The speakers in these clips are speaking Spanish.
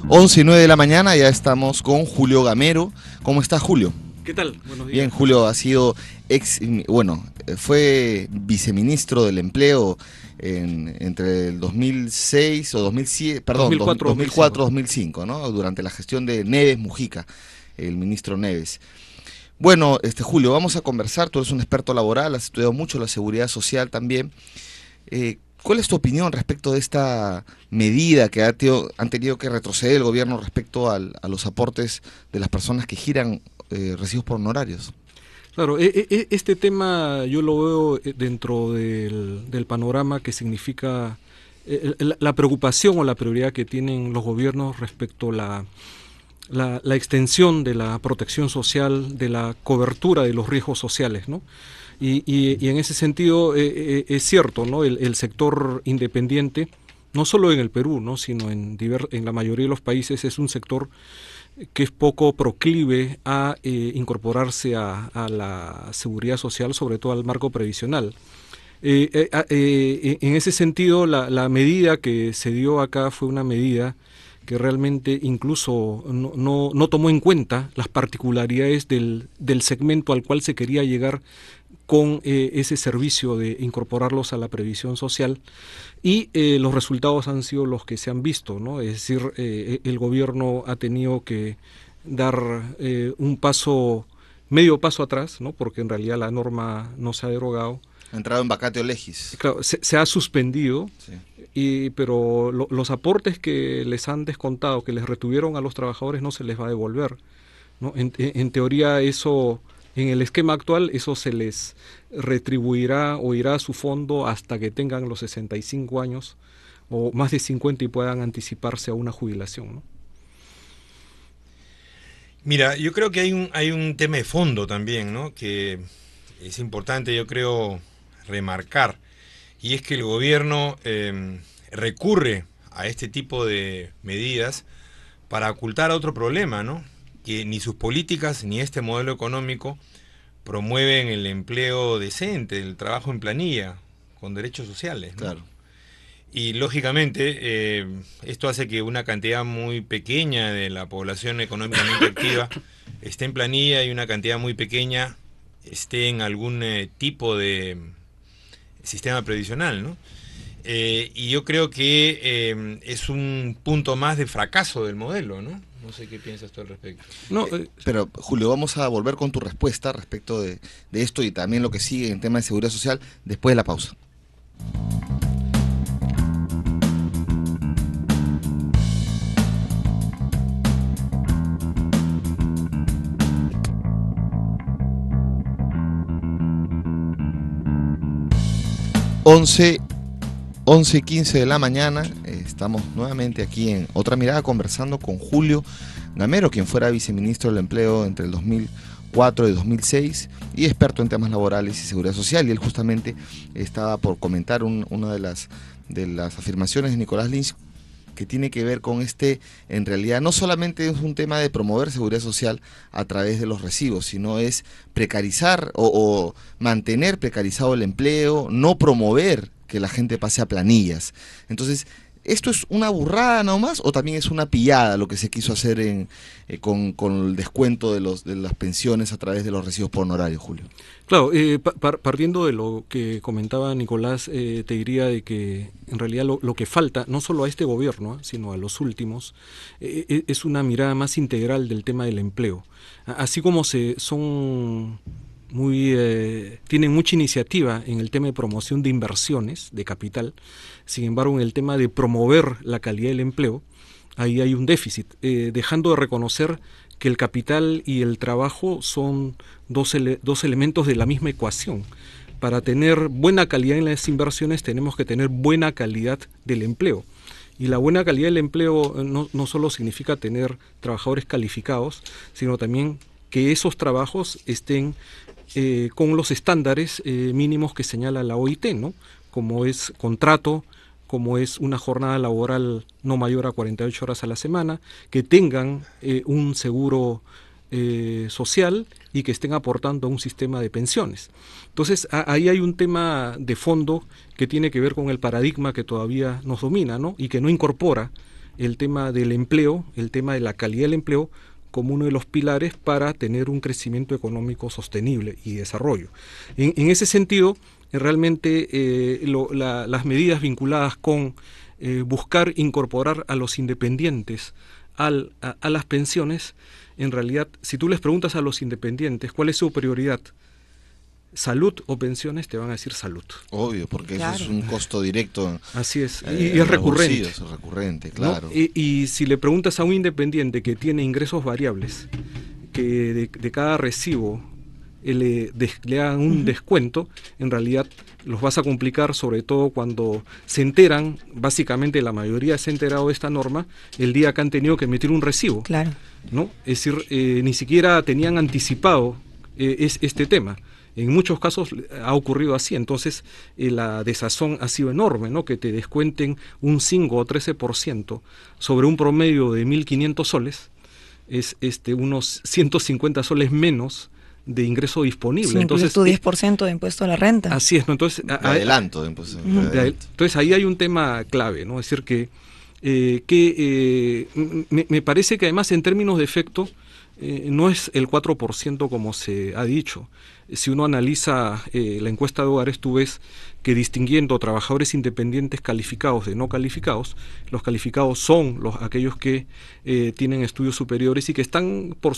11:09 de la mañana, ya estamos con Julio Gamero. ¿Cómo está, Julio? ¿Qué tal? Buenos días. Bien, Julio ha sido fue viceministro del empleo entre el 2006 o 2007, perdón, 2004-2005, ¿no? Durante la gestión de Neves Mujica, el ministro Neves. Bueno, Julio, vamos a conversar. Tú eres un experto laboral, has estudiado mucho la seguridad social también. ¿Cuál es tu opinión respecto de esta medida que han tenido que retroceder el gobierno respecto a los aportes de las personas que giran recibos por honorarios? Claro, este tema yo lo veo dentro del panorama que significa la preocupación o la prioridad que tienen los gobiernos respecto a la extensión de la protección social, de la cobertura de los riesgos sociales, ¿no? Y en ese sentido es cierto, ¿no? El sector independiente, no solo en el Perú, ¿no? Sino en la mayoría de los países, es un sector que es poco proclive a incorporarse a la seguridad social, sobre todo al marco previsional. En ese sentido, la medida que se dio acá fue una medida que realmente incluso no tomó en cuenta las particularidades del segmento al cual se quería llegar con ese servicio de incorporarlos a la previsión social, y los resultados han sido los que se han visto, ¿no? Es decir, el gobierno ha tenido que dar medio paso atrás, ¿no? Porque en realidad la norma no se ha derogado. Ha entrado en vacatio legis. Claro, se ha suspendido, sí. Pero los aportes que les han descontado, que les retuvieron a los trabajadores, no se les va a devolver, ¿no? En teoría eso, en el esquema actual, eso se les retribuirá o irá a su fondo hasta que tengan los 65 años o más de 50 y puedan anticiparse a una jubilación, ¿no? Mira, yo creo que hay un tema de fondo también, ¿no? Que es importante, yo creo, remarcar, y es que el gobierno recurre a este tipo de medidas para ocultar otro problema, ¿no? Que ni sus políticas ni este modelo económico promueven el empleo decente, el trabajo en planilla, con derechos sociales, ¿no? Claro. Y lógicamente esto hace que una cantidad muy pequeña de la población económicamente activa esté en planilla y una cantidad muy pequeña esté en algún tipo de sistema previsional, ¿no? Y yo creo que es un punto más de fracaso del modelo, ¿no? No sé qué piensas tú al respecto. No, Pero, Julio, vamos a volver con tu respuesta respecto de esto y también lo que sigue en tema de seguridad social después de la pausa. Once 11:15 de la mañana, estamos nuevamente aquí en Otra Mirada conversando con Julio Gamero, quien fuera viceministro del empleo entre el 2004 y 2006 y experto en temas laborales y seguridad social, y él justamente estaba por comentar una de las afirmaciones de Nicolás Lynch, que tiene que ver con en realidad no solamente es un tema de promover seguridad social a través de los recibos, sino es precarizar o mantener precarizado el empleo, no promover que la gente pase a planillas. Entonces, ¿esto es una burrada nomás o también es una pillada lo que se quiso hacer con el descuento de las pensiones a través de los recibos por honorario, Julio? Claro, partiendo de lo que comentaba Nicolás, te diría de que en realidad lo que falta, no solo a este gobierno, sino a los últimos, es una mirada más integral del tema del empleo. Así como tienen mucha iniciativa en el tema de promoción de inversiones de capital, sin embargo en el tema de promover la calidad del empleo, ahí hay un déficit, dejando de reconocer que el capital y el trabajo son dos elementos de la misma ecuación. Para tener buena calidad en las inversiones tenemos que tener buena calidad del empleo. Y la buena calidad del empleo no solo significa tener trabajadores calificados, sino también que esos trabajos estén con los estándares mínimos que señala la OIT, ¿no? Como es contrato, como es una jornada laboral no mayor a 48 horas a la semana, que tengan un seguro social y que estén aportando a un sistema de pensiones. Entonces, ahí hay un tema de fondo que tiene que ver con el paradigma que todavía nos domina, ¿no? Y que no incorpora el tema del empleo, el tema de la calidad del empleo, como uno de los pilares para tener un crecimiento económico sostenible y desarrollo. En ese sentido, realmente las medidas vinculadas con buscar incorporar a los independientes a las pensiones, en realidad, si tú les preguntas a los independientes cuál es su prioridad, salud o pensiones, te van a decir salud. Obvio, porque claro, eso es un costo directo. Así es, y es recurrente. Es recurrente, claro. ¿No? Y si le preguntas a un independiente que tiene ingresos variables, que de cada recibo le hagan un descuento, en realidad los vas a complicar, sobre todo cuando se enteran, básicamente la mayoría se ha enterado de esta norma el día que han tenido que emitir un recibo. Claro. ¿No? Es decir, ni siquiera tenían anticipado este tema. En muchos casos ha ocurrido así, entonces la desazón ha sido enorme, ¿no? Que te descuenten un 5 o 13% sobre un promedio de 1.500 soles, es unos 150 soles menos de ingreso disponible. Sí, entonces tu 10% de impuesto a la renta. Así es, ¿no? Entonces, adelanto de impuesto. Entonces ahí hay un tema clave, ¿no? Es decir, que me parece que además en términos de efecto no es el 4% como se ha dicho. Si uno analiza la encuesta de hogares, tú ves que distinguiendo trabajadores independientes calificados de no calificados, los calificados son aquellos que tienen estudios superiores y que están por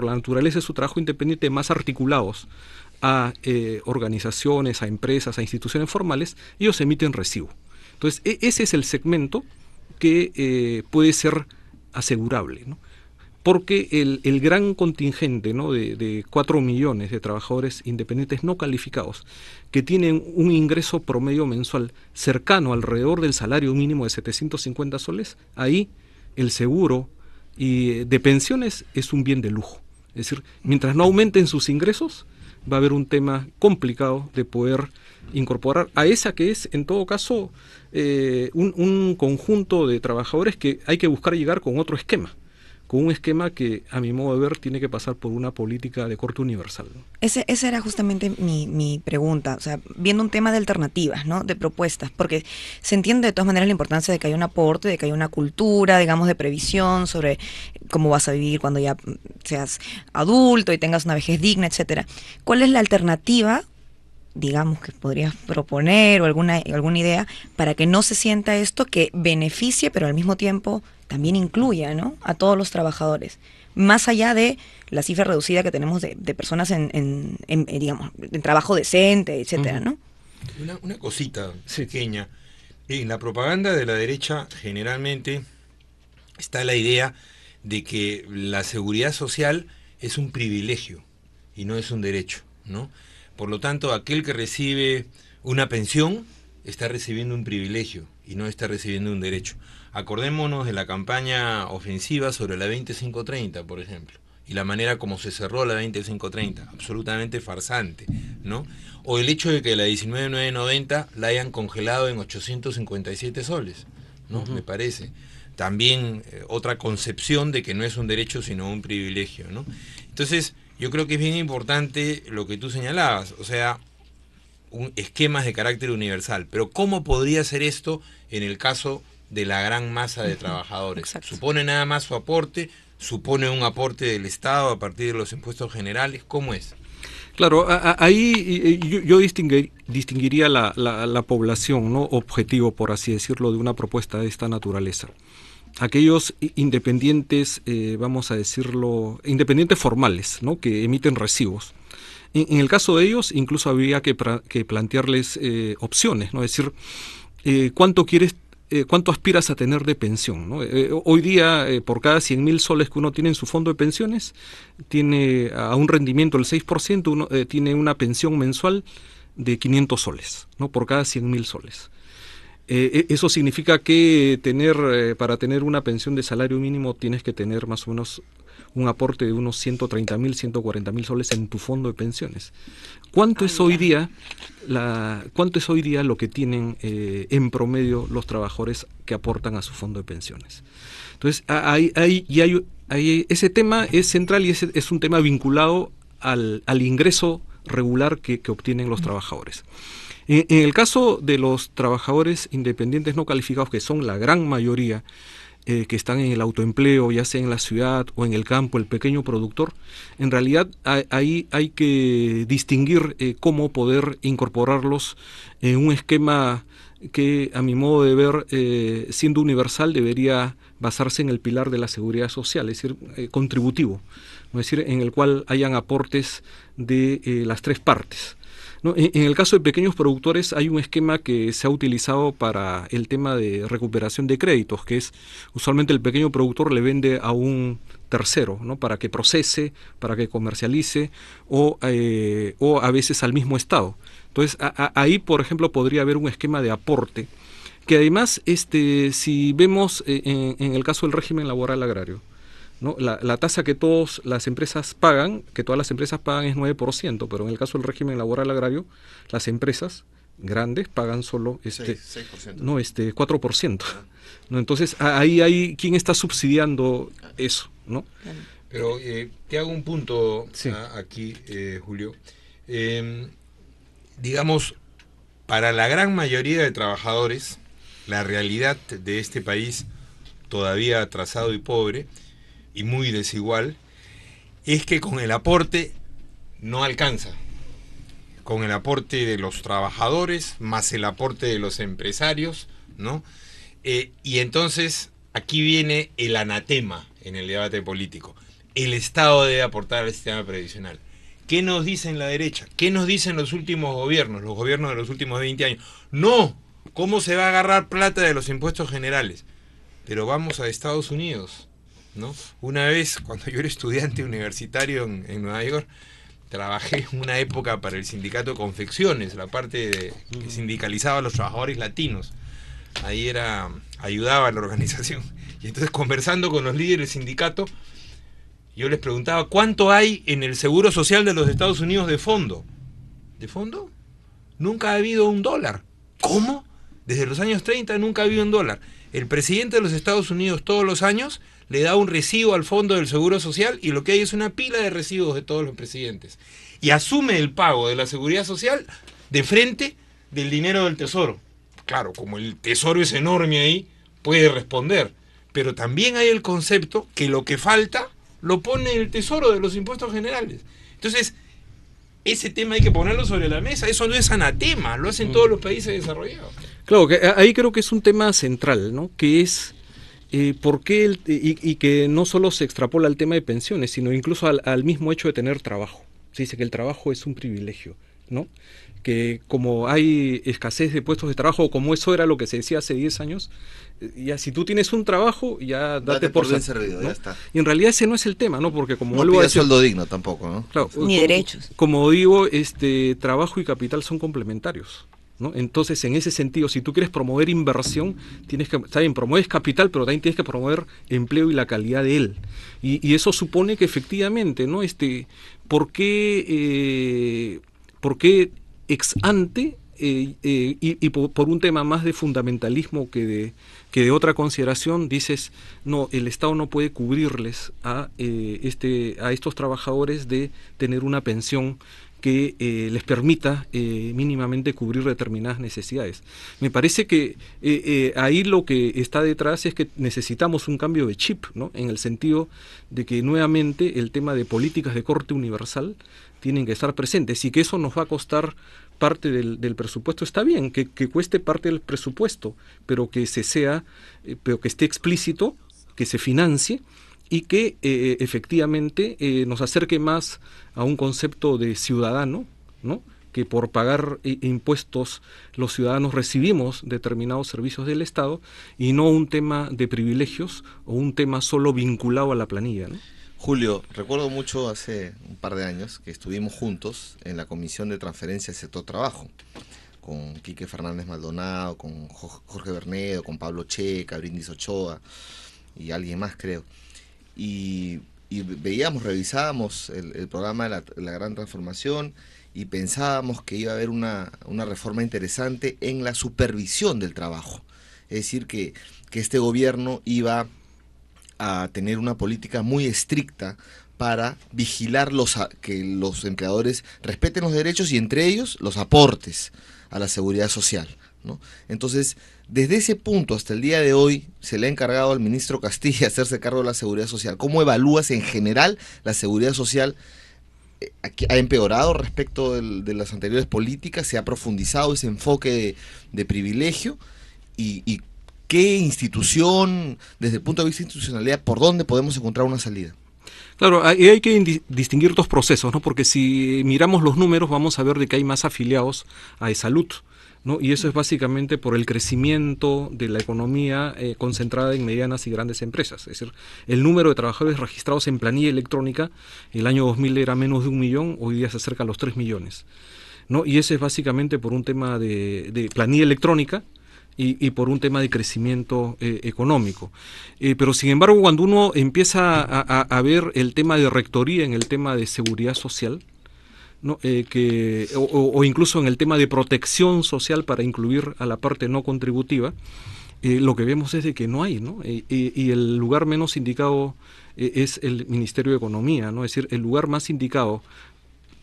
la naturaleza de su trabajo independiente más articulados a organizaciones, a empresas, a instituciones formales. Ellos emiten recibo. Entonces ese es el segmento que puede ser asegurable, ¿no? Porque el gran contingente, ¿no?, de 4 millones de trabajadores independientes no calificados que tienen un ingreso promedio mensual cercano alrededor del salario mínimo de 750 soles, ahí el seguro de pensiones es un bien de lujo. Es decir, mientras no aumenten sus ingresos, va a haber un tema complicado de poder incorporar a esa que es, en todo caso, un conjunto de trabajadores que hay que buscar llegar con otro esquema. Con un esquema que, a mi modo de ver, tiene que pasar por una política de corte universal, ¿no? Esa era justamente mi pregunta, o sea, viendo un tema de alternativas, ¿no?, de propuestas, porque se entiende de todas maneras la importancia de que haya un aporte, de que haya una cultura, digamos, de previsión sobre cómo vas a vivir cuando ya seas adulto y tengas una vejez digna, etcétera. ¿Cuál es la alternativa, digamos, que podrías proponer o alguna idea para que no se sienta esto que beneficie, pero al mismo tiempo también incluya, ¿no?, a todos los trabajadores, más allá de la cifra reducida que tenemos de personas en digamos, en trabajo decente, etcétera, ¿no? Una cosita pequeña. En la propaganda de la derecha generalmente está la idea de que la seguridad social es un privilegio y no es un derecho, ¿no? Por lo tanto, aquel que recibe una pensión está recibiendo un privilegio y no está recibiendo un derecho. Acordémonos de la campaña ofensiva sobre la 2530, por ejemplo, y la manera como se cerró la 2530, absolutamente farsante, ¿no? O el hecho de que la 19990 la hayan congelado en 857 soles, ¿no? Me parece. También otra concepción de que no es un derecho sino un privilegio, ¿no? Entonces, yo creo que es bien importante lo que tú señalabas, o sea, esquemas de carácter universal. Pero ¿cómo podría ser esto en el caso de la gran masa de trabajadores? Exacto. ¿Supone nada más su aporte? ¿Supone un aporte del Estado a partir de los impuestos generales? ¿Cómo es? Claro, ahí yo distinguiría la población, ¿no?, objetivo, por así decirlo, de una propuesta de esta naturaleza. Aquellos independientes, vamos a decirlo, independientes formales, ¿no?, que emiten recibos. En el caso de ellos, incluso habría que plantearles opciones, ¿no? Es decir, ¿cuánto aspiras a tener de pensión, ¿no? Hoy día, por cada 100.000 soles que uno tiene en su fondo de pensiones, tiene a un rendimiento del 6%, uno tiene una pensión mensual de 500 soles, ¿no?, por cada 100.000 soles. Eso significa que para tener una pensión de salario mínimo tienes que tener más o menos un aporte de unos 130.000, 140.000 soles en tu fondo de pensiones. ¿Cuánto es hoy día lo que tienen en promedio los trabajadores que aportan a su fondo de pensiones? Entonces, ese tema es central y es un tema vinculado al ingreso regular que obtienen los trabajadores. En el caso de los trabajadores independientes no calificados, que son la gran mayoría, que están en el autoempleo, ya sea en la ciudad o en el campo, el pequeño productor, en realidad ahí hay que distinguir cómo poder incorporarlos en un esquema que, a mi modo de ver, siendo universal, debería basarse en el pilar de la seguridad social, es decir, contributivo, es decir, en el cual hayan aportes de las tres partes, ¿no? En el caso de pequeños productores hay un esquema que se ha utilizado para el tema de recuperación de créditos, que es usualmente el pequeño productor le vende a un tercero, ¿no? Para que procese, para que comercialice o a veces al mismo Estado. Entonces ahí, por ejemplo, podría haber un esquema de aporte que además, si vemos en el caso del régimen laboral agrario, ¿no? La tasa que todas las empresas pagan es 9%, pero en el caso del régimen laboral agrario, las empresas grandes pagan solo 6%. No, 4%. ¿No? Entonces, ahí ¿quién está subsidiando eso? ¿No? Pero te hago un punto aquí, Julio. Digamos, para la gran mayoría de trabajadores, la realidad de este país todavía atrasado y pobre y muy desigual es que con el aporte no alcanza. Con el aporte de los trabajadores más el aporte de los empresarios, ¿no? Y entonces aquí viene el anatema en el debate político. El Estado debe aportar al sistema previsional. ¿Qué nos dicen la derecha? ¿Qué nos dicen los últimos gobiernos, los gobiernos de los últimos 20 años? No, ¿cómo se va a agarrar plata de los impuestos generales? Pero vamos a Estados Unidos, ¿no? Una vez, cuando yo era estudiante universitario en Nueva York, trabajé en una época para el sindicato de confecciones, la parte que sindicalizaba a los trabajadores latinos. Ahí ayudaba a la organización. Y entonces, conversando con los líderes del sindicato, yo les preguntaba, ¿cuánto hay en el Seguro Social de los Estados Unidos de fondo? ¿De fondo? Nunca ha habido $1. ¿Cómo? Desde los años 30 nunca ha habido $1. El presidente de los Estados Unidos todos los años le da un recibo al fondo del Seguro Social y lo que hay es una pila de recibos de todos los presidentes. Y asume el pago de la Seguridad Social de frente del dinero del Tesoro. Claro, como el Tesoro es enorme ahí, puede responder. Pero también hay el concepto que lo que falta lo pone el Tesoro de los impuestos generales. Entonces, ese tema hay que ponerlo sobre la mesa. Eso no es anatema, lo hacen todos los países desarrollados. Claro, que ahí creo que es un tema central, ¿no? Que es por qué y que no solo se extrapola al tema de pensiones, sino incluso al mismo hecho de tener trabajo. Se dice que el trabajo es un privilegio, ¿no? Que como hay escasez de puestos de trabajo, como eso era lo que se decía hace 10 años, ya si tú tienes un trabajo, ya date por bien servido, ¿no? Ya está. Y en realidad ese no es el tema, ¿no? Porque como no pide sueldo digno tampoco, ¿no? Claro, ni derechos. Como digo, trabajo y capital son complementarios, ¿no? Entonces, en ese sentido, si tú quieres promover inversión, tienes que, está bien, promueves capital, pero también tienes que promover empleo y la calidad de él. Y eso supone que efectivamente, ¿no? ¿Por qué ex ante y por un tema más de fundamentalismo que de otra consideración, dices, no, el Estado no puede cubrirles a estos trabajadores de tener una pensión que les permita mínimamente cubrir determinadas necesidades? Me parece que ahí lo que está detrás es que necesitamos un cambio de chip, ¿no? En el sentido de que nuevamente el tema de políticas de corte universal tienen que estar presentes y que eso nos va a costar parte del presupuesto. Está bien que cueste parte del presupuesto, pero que pero que esté explícito, que se financie y que efectivamente nos acerque más a un concepto de ciudadano, ¿no? Que por pagar impuestos los ciudadanos recibimos determinados servicios del Estado y no un tema de privilegios o un tema solo vinculado a la planilla, ¿no? Julio, recuerdo mucho hace un par de años que estuvimos juntos en la Comisión de Transferencia del Sector Trabajo, con Quique Fernández Maldonado, con Jorge Bernedo, con Pablo Checa, Brindis Ochoa y alguien más, creo. Y revisábamos el programa de la Gran Transformación y pensábamos que iba a haber una reforma interesante en la supervisión del trabajo. Es decir, que este gobierno iba a tener una política muy estricta para vigilar que los empleadores respeten los derechos y entre ellos los aportes a la seguridad social, ¿no? Entonces, Desde ese punto hasta el día de hoy se le ha encargado al ministro Castilla hacerse cargo de la seguridad social. ¿Cómo evalúas en general la seguridad social? ¿Ha empeorado respecto de las anteriores políticas? ¿Se ha profundizado ese enfoque de privilegio? ¿Y qué institución, desde el punto de vista de institucionalidad, por dónde podemos encontrar una salida? Claro, hay que distinguir dos procesos, ¿no? Porque si miramos los números vamos a ver de que hay más afiliados a eSalud, ¿no? Y eso es básicamente por el crecimiento de la economía concentrada en medianas y grandes empresas. Es decir, el número de trabajadores registrados en planilla electrónica el año 2000 era menos de 1 millón, hoy día se acerca a los 3 millones, ¿no? Y ese es básicamente por un tema de planilla electrónica y por un tema de crecimiento económico. Pero sin embargo, cuando uno empieza a ver el tema de rectoría en el tema de seguridad social, ¿no? O incluso en el tema de protección social para incluir a la parte no contributiva, lo que vemos es de que no hay, ¿no? Y el lugar menos indicado es el Ministerio de Economía, ¿no? Es decir, el lugar más indicado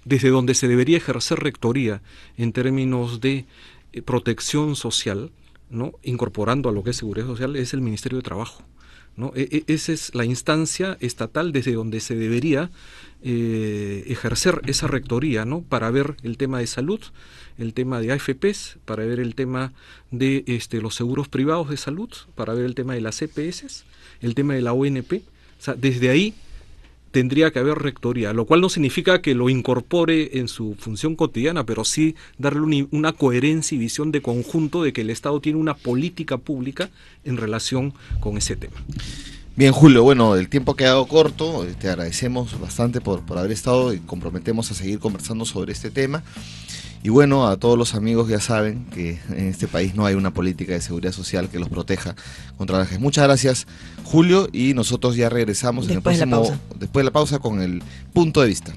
desde donde se debería ejercer rectoría en términos de protección social, ¿no? Incorporando a lo que es seguridad social, es el Ministerio de Trabajo, ¿no? Esa es la instancia estatal desde donde se debería ejercer esa rectoría, ¿no? Para ver el tema de salud, el tema de AFPs, para ver el tema de los seguros privados de salud, para ver el tema de las EPS, el tema de la ONP. O sea, desde ahí tendría que haber rectoría, lo cual no significa que lo incorpore en su función cotidiana, pero sí darle una coherencia y visión de conjunto de que el Estado tiene una política pública en relación con ese tema. Bien, Julio, bueno, el tiempo ha quedado corto, te agradecemos bastante por haber estado y comprometemos a seguir conversando sobre este tema. Y bueno, a todos los amigos ya saben que en este país no hay una política de seguridad social que los proteja contra la vejez. Muchas gracias, Julio, y nosotros ya regresamos después de la pausa con el punto de vista.